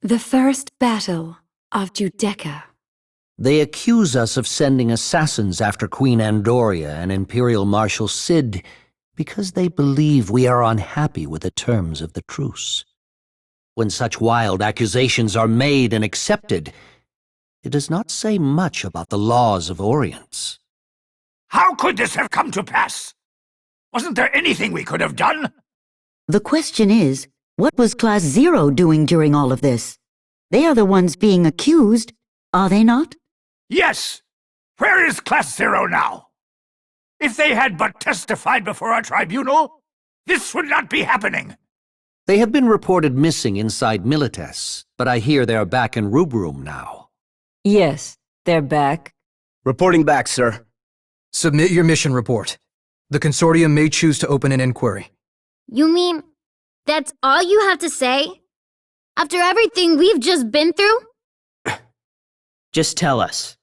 The First Battle of Judeca. They accuse us of sending assassins after Queen Andoria and Imperial Marshal Cid because they believe we are unhappy with the terms of the truce. When such wild accusations are made and accepted, it does not say much about the laws of Orience. How could this have come to pass? Wasn't there anything we could have done? The question is, what was Class Zero doing during all of this? They are the ones being accused, are they not? Yes! Where is Class Zero now? If they had but testified before our tribunal, this would not be happening. They have been reported missing inside Milites, but I hear they are back in Rubrum now. Yes, they're back. Reporting back, sir. Submit your mission report. The Consortium may choose to open an inquiry. You mean that's all you have to say? After everything we've just been through? Just tell us.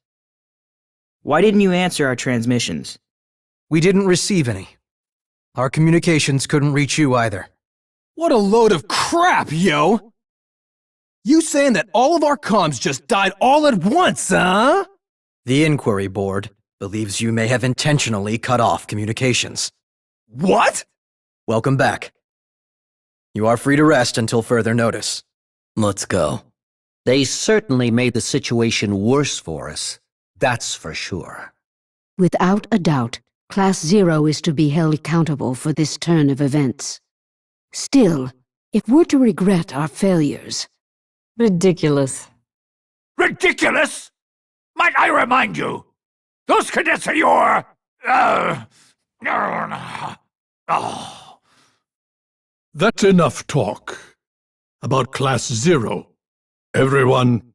Why didn't you answer our transmissions? We didn't receive any. Our communications couldn't reach you either. What a load of crap, yo! You saying that all of our comms just died all at once, huh? The Inquiry Board believes you may have intentionally cut off communications. What? Welcome back. You are free to rest until further notice. Let's go. They certainly made the situation worse for us, that's for sure. Without a doubt, Class Zero is to be held accountable for this turn of events. Still, if we're to regret our failures... Ridiculous. Ridiculous? Might I remind you, those cadets are your... That's enough talk about Class Zero. Everyone,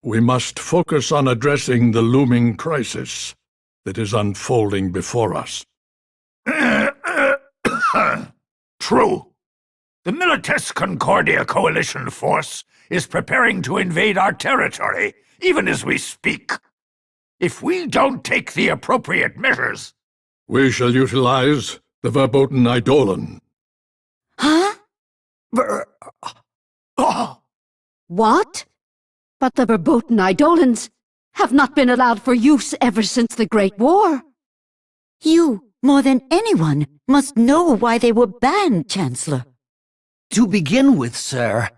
we must focus on addressing the looming crisis that is unfolding before us. True. The Milites Concordia Coalition force is preparing to invade our territory, even as we speak. If we don't take the appropriate measures... We shall utilize the Verboten Eidolon. Huh? What? But the Verboten Eidolons have not been allowed for use ever since the Great War. You, more than anyone, must know why they were banned, Chancellor. To begin with, sir,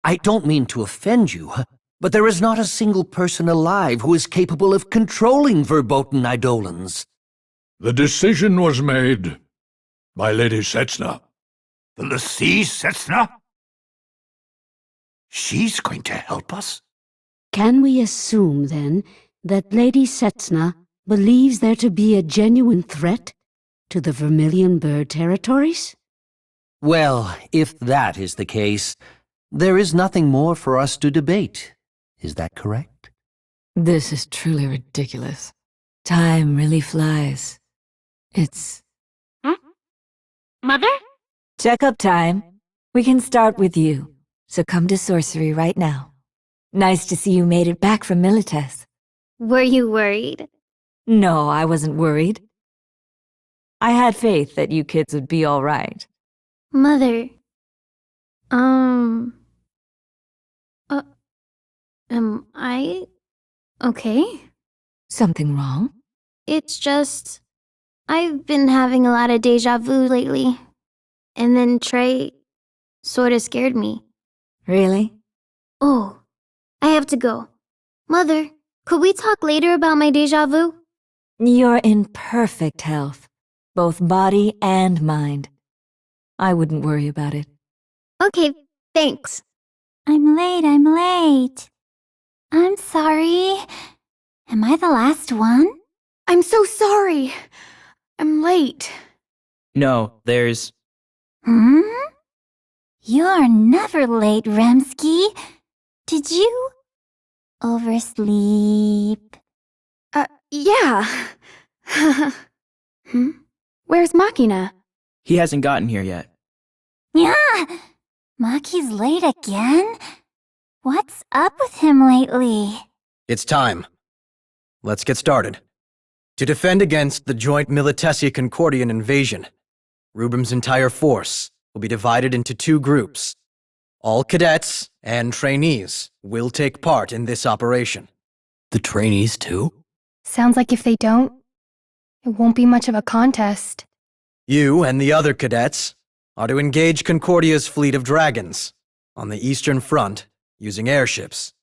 I don't mean to offend you, but there is not a single person alive who is capable of controlling Verboten Eidolons. The decision was made by Lady Setsna. The Lyssie Setsna? She's going to help us? Can we assume, then, that Lady Setsna believes there to be a genuine threat to the Vermilion Bird territories? Well, if that is the case, there is nothing more for us to debate. Is that correct? This is truly ridiculous. Time really flies. It's... Mother? Checkup time. We can start with you, so come to Sorcery right now. Nice to see you made it back from Milites. Were you worried? No, I wasn't worried. I had faith that you kids would be all right. Mother... am I... okay? Something wrong? It's just... I've been having a lot of deja vu lately. And then Trey sorta scared me. Really? Oh, I have to go. Mother, could we talk later about my deja vu? You're in perfect health, both body and mind. I wouldn't worry about it. Okay, thanks. I'm late. I'm sorry. Am I the last one? I'm so sorry. I'm late. No, there's... You're never late, Remsky. Did you oversleep? Yeah. Where's Machina? He hasn't gotten here yet. Yeah! Maki's late again? What's up with him lately? It's time. Let's get started. To defend against the joint Militesi Concordian invasion, Rubrum's entire force will be divided into two groups. All cadets and trainees will take part in this operation. The trainees, too? Sounds like if they don't, it won't be much of a contest. You and the other cadets are to engage Concordia's fleet of dragons on the Eastern Front using airships.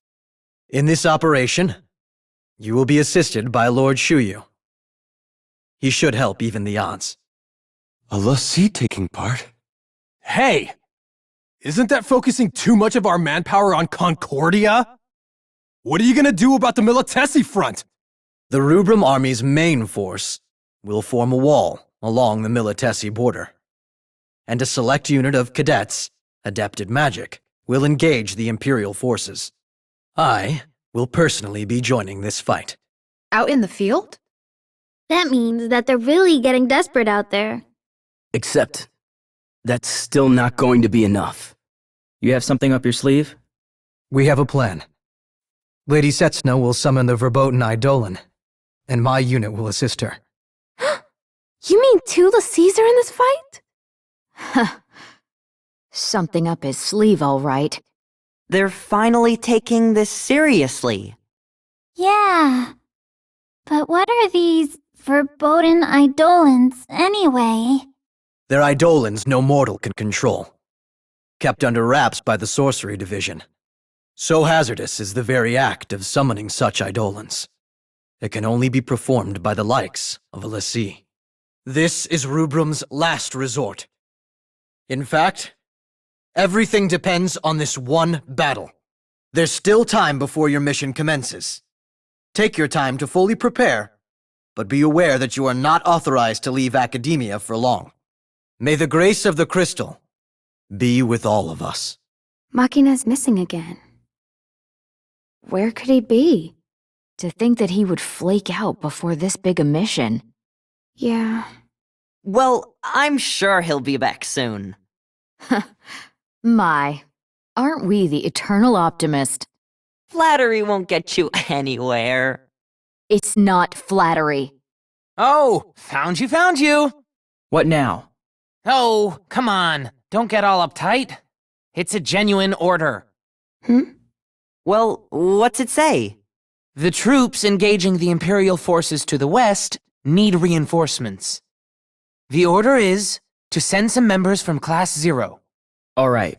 In this operation, you will be assisted by Lord Shuyu. He should help even the odds. A l'Cie taking part? Hey! Isn't that focusing too much of our manpower on Concordia? What are you gonna do about the Militesi front? The Rubrum Army's main force will form a wall along the Militesi border, and a select unit of cadets, adept at magic, will engage the Imperial forces. I will personally be joining this fight. Out in the field? That means that they're really getting desperate out there. Except, that's still not going to be enough. You have something up your sleeve? We have a plan. Lady Setsuna will summon the verboten Eidolon, and my unit will assist her. You mean 2 l'Cies are in this fight? Huh. Something up his sleeve, all right. They're finally taking this seriously. Yeah. But what are these verboten Eidolons, anyway? They're Eidolons no mortal can control, kept under wraps by the Sorcery Division. So hazardous is the very act of summoning such Eidolons. It can only be performed by the likes of a l'Cie. This is Rubrum's last resort. In fact, everything depends on this one battle. There's still time before your mission commences. Take your time to fully prepare, but be aware that you are not authorized to leave academia for long. May the grace of the crystal be with all of us. Makina's missing again. Where could he be? To think that he would flake out before this big a mission. Yeah. Well, I'm sure he'll be back soon. My, aren't we the eternal optimist? Flattery won't get you anywhere. It's not flattery. Oh, found you! What now? Oh, come on, don't get all uptight. It's a genuine order. Well, what's it say? The troops engaging the Imperial forces to the west need reinforcements. The order is to send some members from Class 0. All right.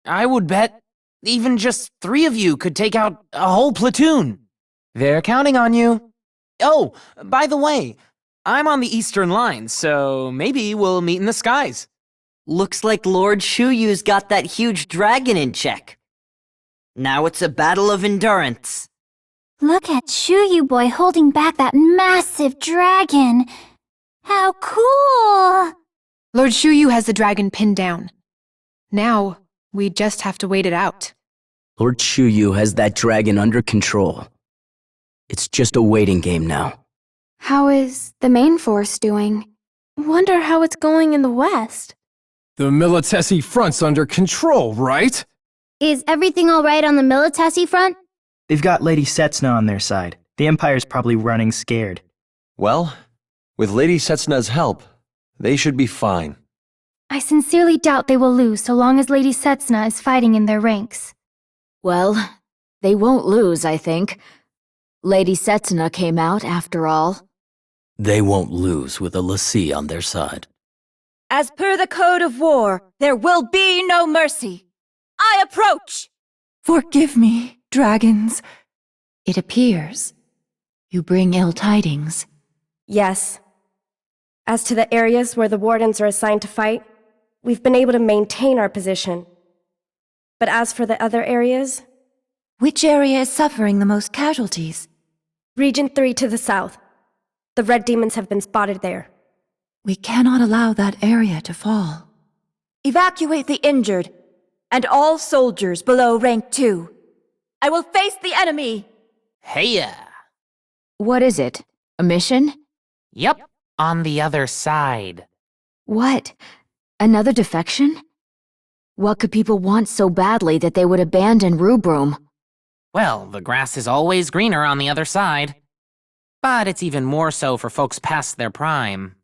I would bet even just 3 of you could take out a whole platoon. They're counting on you. Oh, by the way, I'm on the Eastern Line, so maybe we'll meet in the skies. Looks like Lord Shuyu's got that huge dragon in check. Now it's a battle of endurance. Look at Shuyu boy holding back that massive dragon. How cool! Lord Shuyu has the dragon pinned down. Now, we just have to wait it out. Lord Shuyu has that dragon under control. It's just a waiting game now. How is the main force doing? Wonder how it's going in the west. The Militesi front's under control, right? Is everything all right on the Militesi front? They've got Lady Setsuna on their side. The Empire's probably running scared. Well, with Lady Setsuna's help, they should be fine. I sincerely doubt they will lose so long as Lady Setsuna is fighting in their ranks. Well, they won't lose, I think. Lady Setsuna came out, after all. They won't lose with a l'Cie on their side. As per the code of war, there will be no mercy. I approach! Forgive me, dragons. It appears you bring ill tidings. Yes. As to the areas where the wardens are assigned to fight, we've been able to maintain our position. But as for the other areas... Which area is suffering the most casualties? Region 3 to the south. The red demons have been spotted there. We cannot allow that area to fall. Evacuate the injured, and all soldiers below rank 2. I will face the enemy! Heya! What is it? A mission? Yep, on the other side. What? Another defection? What could people want so badly that they would abandon Rubrum? Well, the grass is always greener on the other side. But it's even more so for folks past their prime.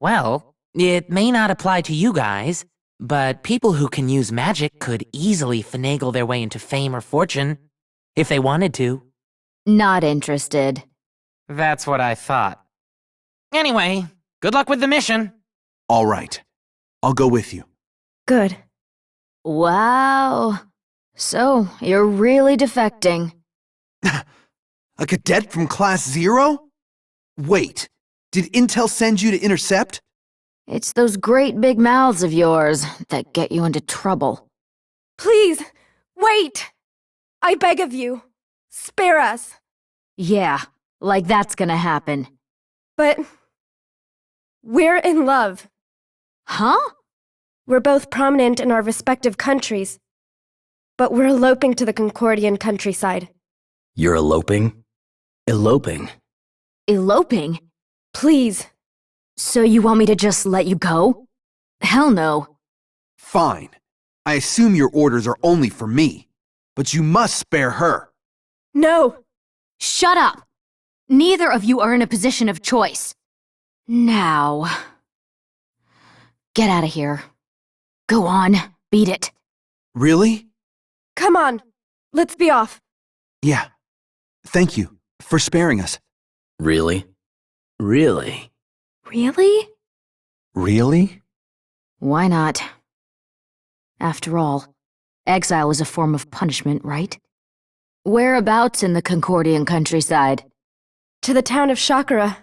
Well, it may not apply to you guys, But people who can use magic could easily finagle their way into fame or fortune, if they wanted to. Not interested. That's what I thought. Anyway, good luck with the mission. All right. I'll go with you. Good. Wow. So, you're really defecting. A cadet from Class 0? Wait, did Intel send you to intercept? It's those great big mouths of yours that get you into trouble. Please, wait! I beg of you, spare us. Yeah, like that's gonna happen. But we're in love. Huh? We're both prominent in our respective countries, but we're eloping to the Concordian countryside. You're eloping? Eloping? Eloping? Please. So you want me to just let you go? Hell no. Fine. I assume your orders are only for me, but you must spare her. No. Shut up. Neither of you are in a position of choice. Now. Get out of here. Go on, beat it. Really? Come on, let's be off. Yeah. Thank you for sparing us. Really? Really? Really? Really? Why not? After all, exile is a form of punishment, right? Whereabouts in the Concordian countryside? To the town of Shakara.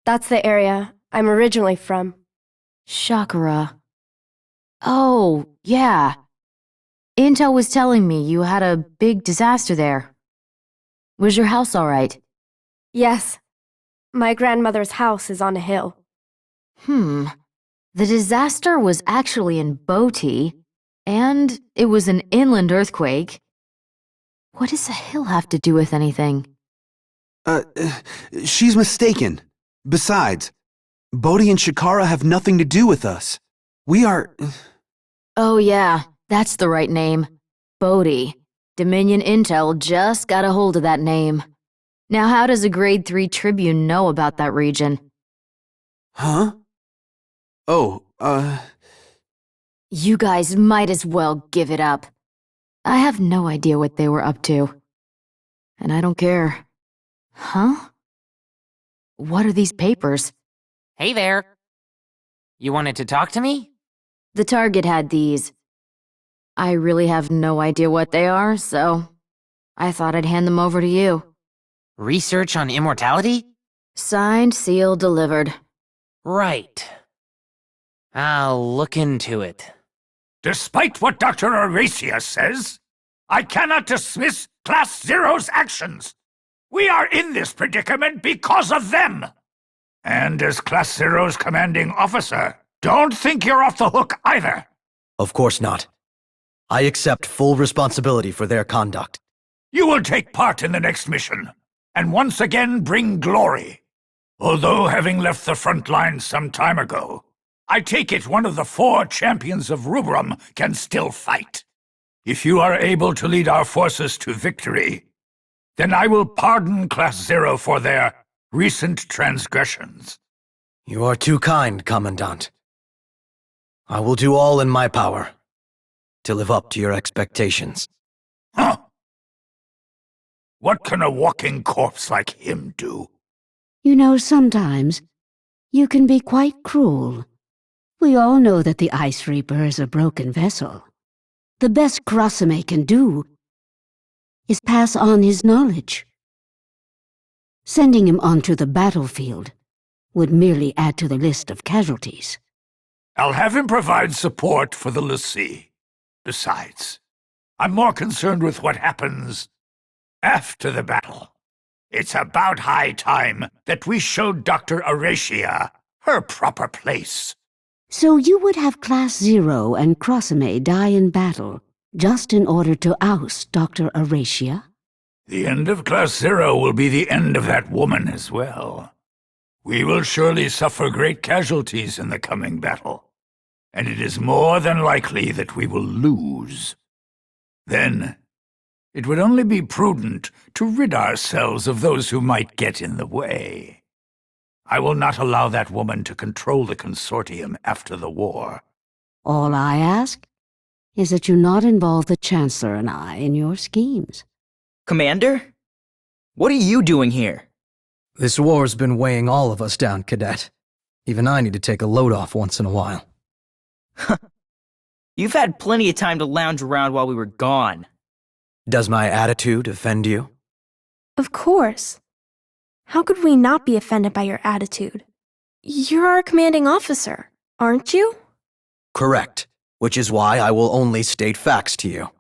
That's the area I'm originally from. Shakara. Oh, yeah. Intel was telling me you had a big disaster there. Was your house all right? Yes. My grandmother's house is on a hill. The disaster was actually in Boti, and it was an inland earthquake. What does a hill have to do with anything? She's mistaken. Besides, Bodhi and Shakara have nothing to do with us. We are... Oh yeah, that's the right name. Boti. Dominion Intel just got a hold of that name. Now how does a Grade 3 Tribune know about that region? Huh? Oh, You guys might as well give it up. I have no idea what they were up to. And I don't care. Huh? What are these papers? Hey there. You wanted to talk to me? The target had these. I really have no idea what they are, so I thought I'd hand them over to you. Research on immortality? Signed, sealed, delivered. Right. I'll look into it. Despite what Dr. Aracia says, I cannot dismiss Class Zero's actions. We are in this predicament because of them. And as Class Zero's commanding officer, don't think you're off the hook either. Of course not. I accept full responsibility for their conduct. You will take part in the next mission, and once again bring glory. Although having left the front lines some time ago, I take it one of the 4 champions of Rubrum can still fight. If you are able to lead our forces to victory, then I will pardon Class Zero for their recent transgressions. You are too kind, Commandant. I will do all in my power to live up to your expectations. Huh? What can a walking corpse like him do? You know, sometimes you can be quite cruel. We all know that the Ice Reaper is a broken vessel. The best Kurasame can do is pass on his knowledge. Sending him onto the battlefield would merely add to the list of casualties. I'll have him provide support for the l'Cie. Besides, I'm more concerned with what happens after the battle. It's about high time that we showed Dr. Aracia her proper place. So you would have Class Zero and Kurasame die in battle, just in order to oust Dr. Aracia? The end of Class Zero will be the end of that woman as well. We will surely suffer great casualties in the coming battle, and it is more than likely that we will lose. Then, it would only be prudent to rid ourselves of those who might get in the way. I will not allow that woman to control the Consortium after the war. All I ask is that you not involve the Chancellor and I in your schemes. Commander? What are you doing here? This war's been weighing all of us down, Cadet. Even I need to take a load off once in a while. You've had plenty of time to lounge around while we were gone. Does my attitude offend you? Of course. How could we not be offended by your attitude? You're our commanding officer, aren't you? Correct, which is why I will only state facts to you.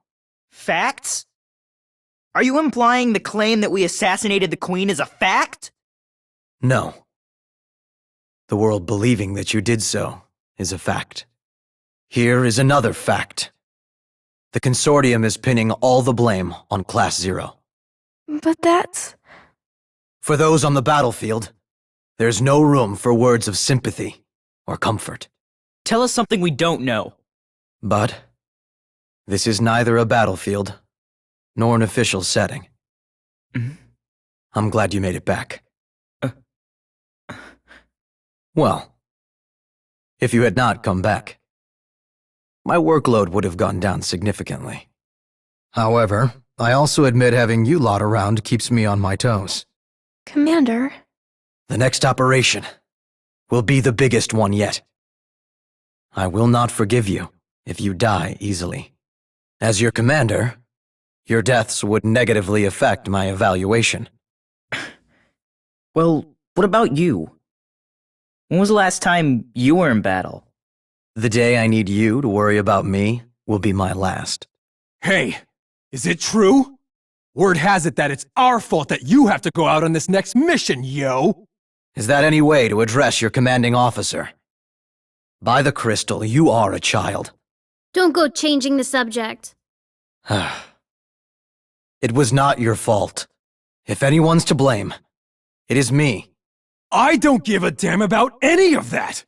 Facts? Are you implying the claim that we assassinated the Queen is a fact? No. The world believing that you did so is a fact. Here is another fact. The Consortium is pinning all the blame on Class Zero. But that's... For those on the battlefield, there's no room for words of sympathy or comfort. Tell us something we don't know. But this is neither a battlefield nor an official setting. I'm glad you made it back. Well, if you had not come back, my workload would have gone down significantly. However, I also admit having you lot around keeps me on my toes. Commander... The next operation will be the biggest one yet. I will not forgive you if you die easily. As your commander, your deaths would negatively affect my evaluation. Well, what about you? When was the last time you were in battle? The day I need you to worry about me will be my last. Hey, is it true? Word has it that it's our fault that you have to go out on this next mission, yo! Is that any way to address your commanding officer? By the crystal, you are a child. Don't go changing the subject. It was not your fault. If anyone's to blame, it is me. I don't give a damn about any of that!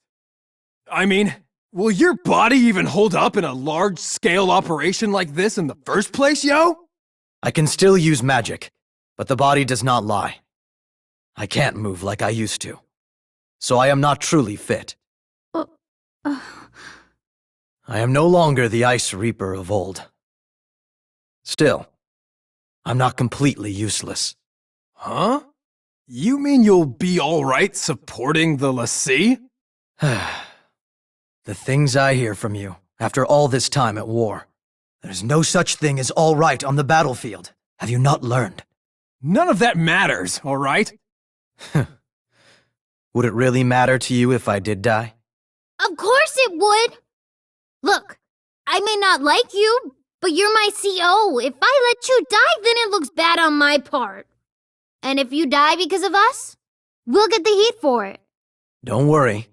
I mean, will your body even hold up in a large-scale operation like this in the first place, yo? I can still use magic, but the body does not lie. I can't move like I used to, so I am not truly fit. I am no longer the Ice Reaper of old. Still, I'm not completely useless. Huh? You mean you'll be alright supporting the l'Cie? The things I hear from you after all this time at war. There's no such thing as all right on the battlefield. Have you not learned? None of that matters, alright? Would it really matter to you if I did die? Of course it would! Look, I may not like you, but you're my CO. If I let you die, then it looks bad on my part. And if you die because of us, we'll get the heat for it. Don't worry.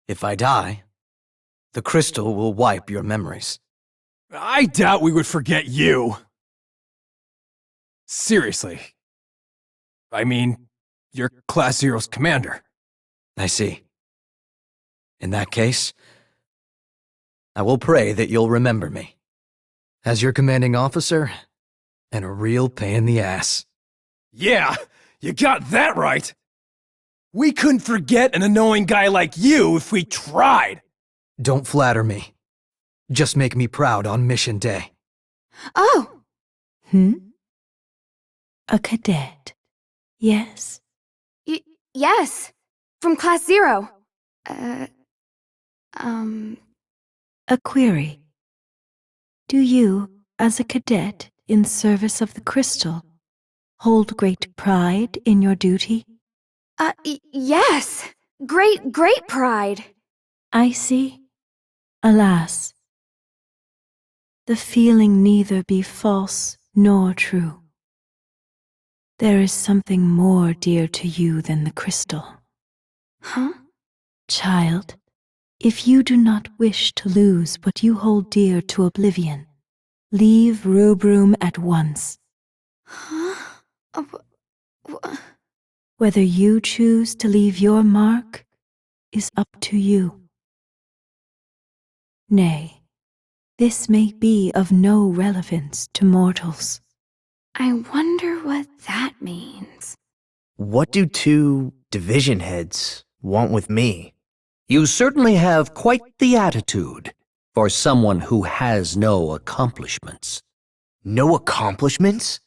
If I die, the crystal will wipe your memories. I doubt we would forget you. Seriously. I mean, you're Class Zero's commander. I see. In that case, I will pray that you'll remember me. As your commanding officer, and a real pain in the ass. Yeah, you got that right. We couldn't forget an annoying guy like you if we tried. Don't flatter me. Just make me proud on mission day. Oh! A cadet. Yes. Yes. From Class Zero. A query. Do you, as a cadet in service of the crystal, hold great pride in your duty? Yes. Great pride. I see. Alas, the feeling neither be false nor true. There is something more dear to you than the crystal. Huh? Child, if you do not wish to lose what you hold dear to oblivion, leave Rubrum at once. Huh? Whether you choose to leave your mark is up to you. Nay, this may be of no relevance to mortals. I wonder what that means. What do two division heads want with me? You certainly have quite the attitude for someone who has no accomplishments. No accomplishments?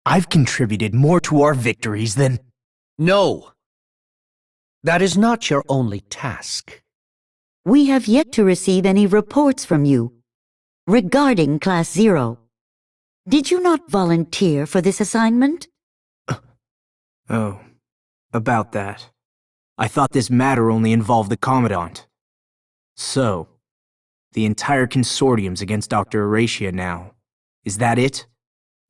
I've contributed more to our victories than... No. That is not your only task. We have yet to receive any reports from you regarding Class Zero. Did you not volunteer for this assignment? Oh, about that. I thought this matter only involved the Commandant. So, the entire consortium's against Dr. Aracia now. Is that it?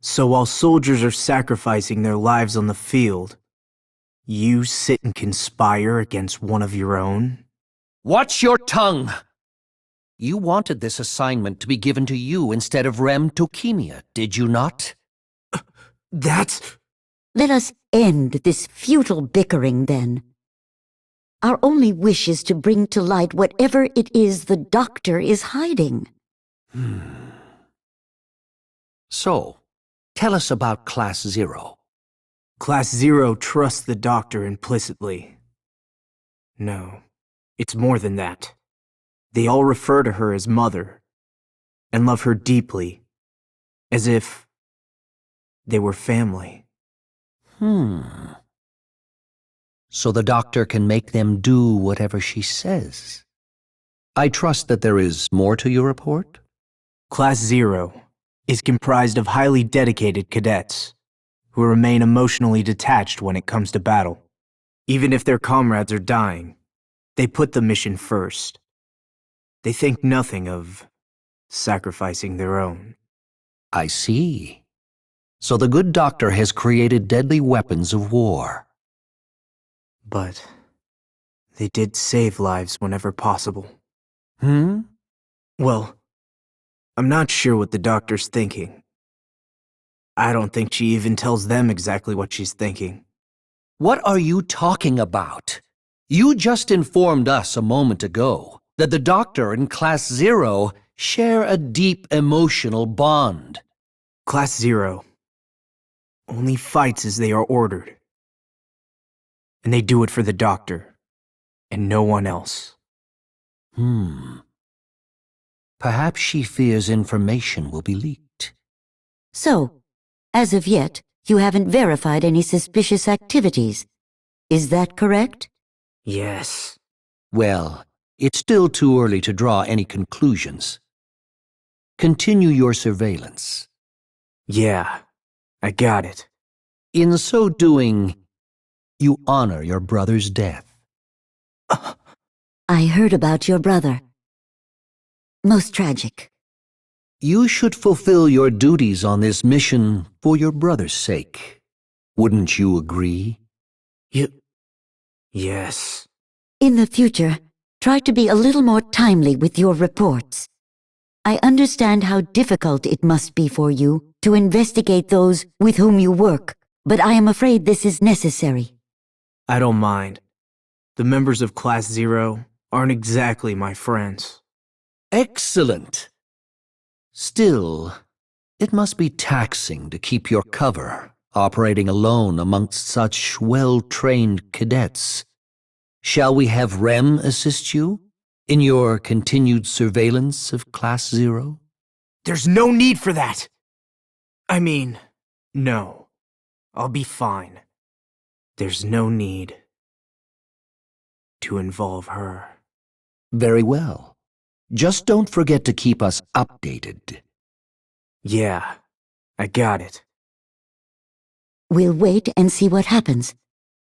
So while soldiers are sacrificing their lives on the field, you sit and conspire against one of your own? Watch your tongue! You wanted this assignment to be given to you instead of Rem Tokimia, did you not? That's... Let us end this futile bickering, then. Our only wish is to bring to light whatever it is the Doctor is hiding. So, tell us about Class Zero. Class Zero trusts the Doctor implicitly. No, it's more than that. They all refer to her as Mother, and love her deeply, as if they were family. So the Doctor can make them do whatever she says. I trust that there is more to your report? Class Zero is comprised of highly dedicated cadets who remain emotionally detached when it comes to battle. Even if their comrades are dying, they put the mission first. They think nothing of sacrificing their own. I see. So the good Doctor has created deadly weapons of war. But they did save lives whenever possible. Well, I'm not sure what the Doctor's thinking. I don't think she even tells them exactly what she's thinking. What are you talking about? You just informed us a moment ago that the Doctor and Class Zero share a deep emotional bond. Class Zero only fights as they are ordered. And they do it for the Doctor, and no one else. Perhaps she fears information will be leaked. So, as of yet, you haven't verified any suspicious activities. Is that correct? Yes. Well, it's still too early to draw any conclusions. Continue your surveillance. Yeah, I got it. In so doing, you honor your brother's death. I heard about your brother. Most tragic. You should fulfill your duties on this mission for your brother's sake. Wouldn't you agree? Yes. In the future, try to be a little more timely with your reports. I understand how difficult it must be for you to investigate those with whom you work, but I am afraid this is necessary. I don't mind. The members of Class Zero aren't exactly my friends. Excellent. Still, it must be taxing to keep your cover, operating alone amongst such well-trained cadets. Shall we have Rem assist you in your continued surveillance of Class Zero? There's no need for that! I mean, no. I'll be fine. There's no need to involve her. Very well. Just don't forget to keep us updated. Yeah, I got it. We'll wait and see what happens.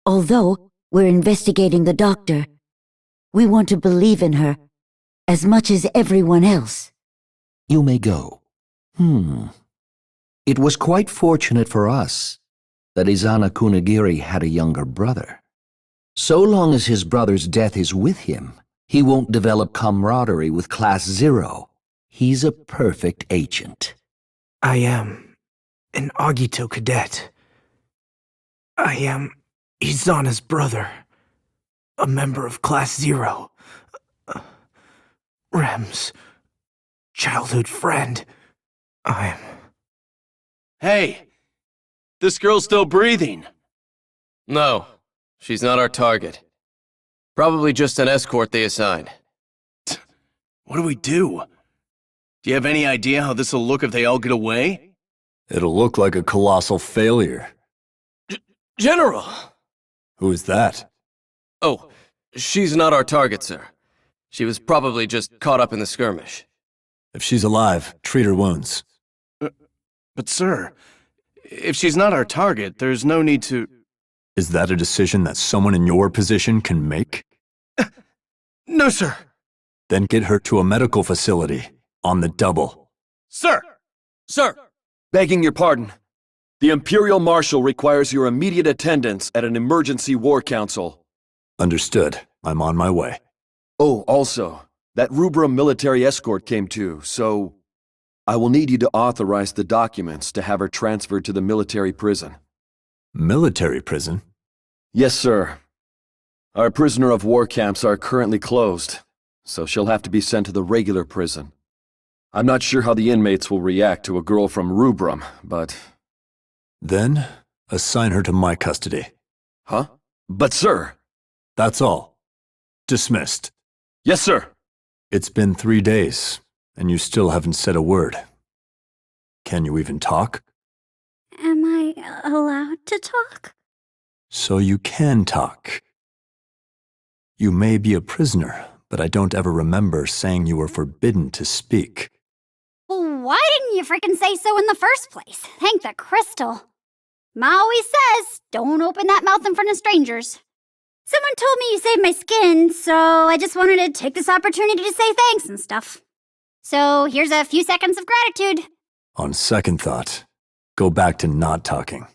Although we're investigating the Doctor, we want to believe in her as much as everyone else. You may go. It was quite fortunate for us that Izana Kunigiri had a younger brother. So long as his brother's death is with him, he won't develop camaraderie with Class Zero. He's a perfect agent. I am an Agito cadet. I am Izana's brother, a member of Class Zero. Rem's childhood friend. Hey! This girl's still breathing. No, she's not our target. Probably just an escort they assign. What do we do? Do you have any idea how this'll look if they all get away? It'll look like a colossal failure. General! Who is that? Oh, she's not our target, sir. She was probably just caught up in the skirmish. If she's alive, treat her wounds. But sir, if she's not our target, there's no need to... Is that a decision that someone in your position can make? No, sir. Then get her to a medical facility, on the double. Sir! Sir! Begging your pardon. The Imperial Marshal requires your immediate attendance at an emergency war council. Understood. I'm on my way. Oh, also, that Rubrum military escort came too, so... I will need you to authorize the documents to have her transferred to the military prison. Military prison? Yes, sir. Our prisoner of war camps are currently closed, so she'll have to be sent to the regular prison. I'm not sure how the inmates will react to a girl from Rubrum, but... Then, assign her to my custody. Huh? But sir... That's all. Dismissed. Yes, sir. It's been 3 days, and you still haven't said a word. Can you even talk? Am I allowed to talk? So you can talk. You may be a prisoner, but I don't ever remember saying you were forbidden to speak. Well, why didn't you freaking say so in the first place? Thank the crystal. Ma always says, don't open that mouth in front of strangers. Someone told me you saved my skin, so I just wanted to take this opportunity to say thanks and stuff. So here's a few seconds of gratitude. On second thought, go back to not talking.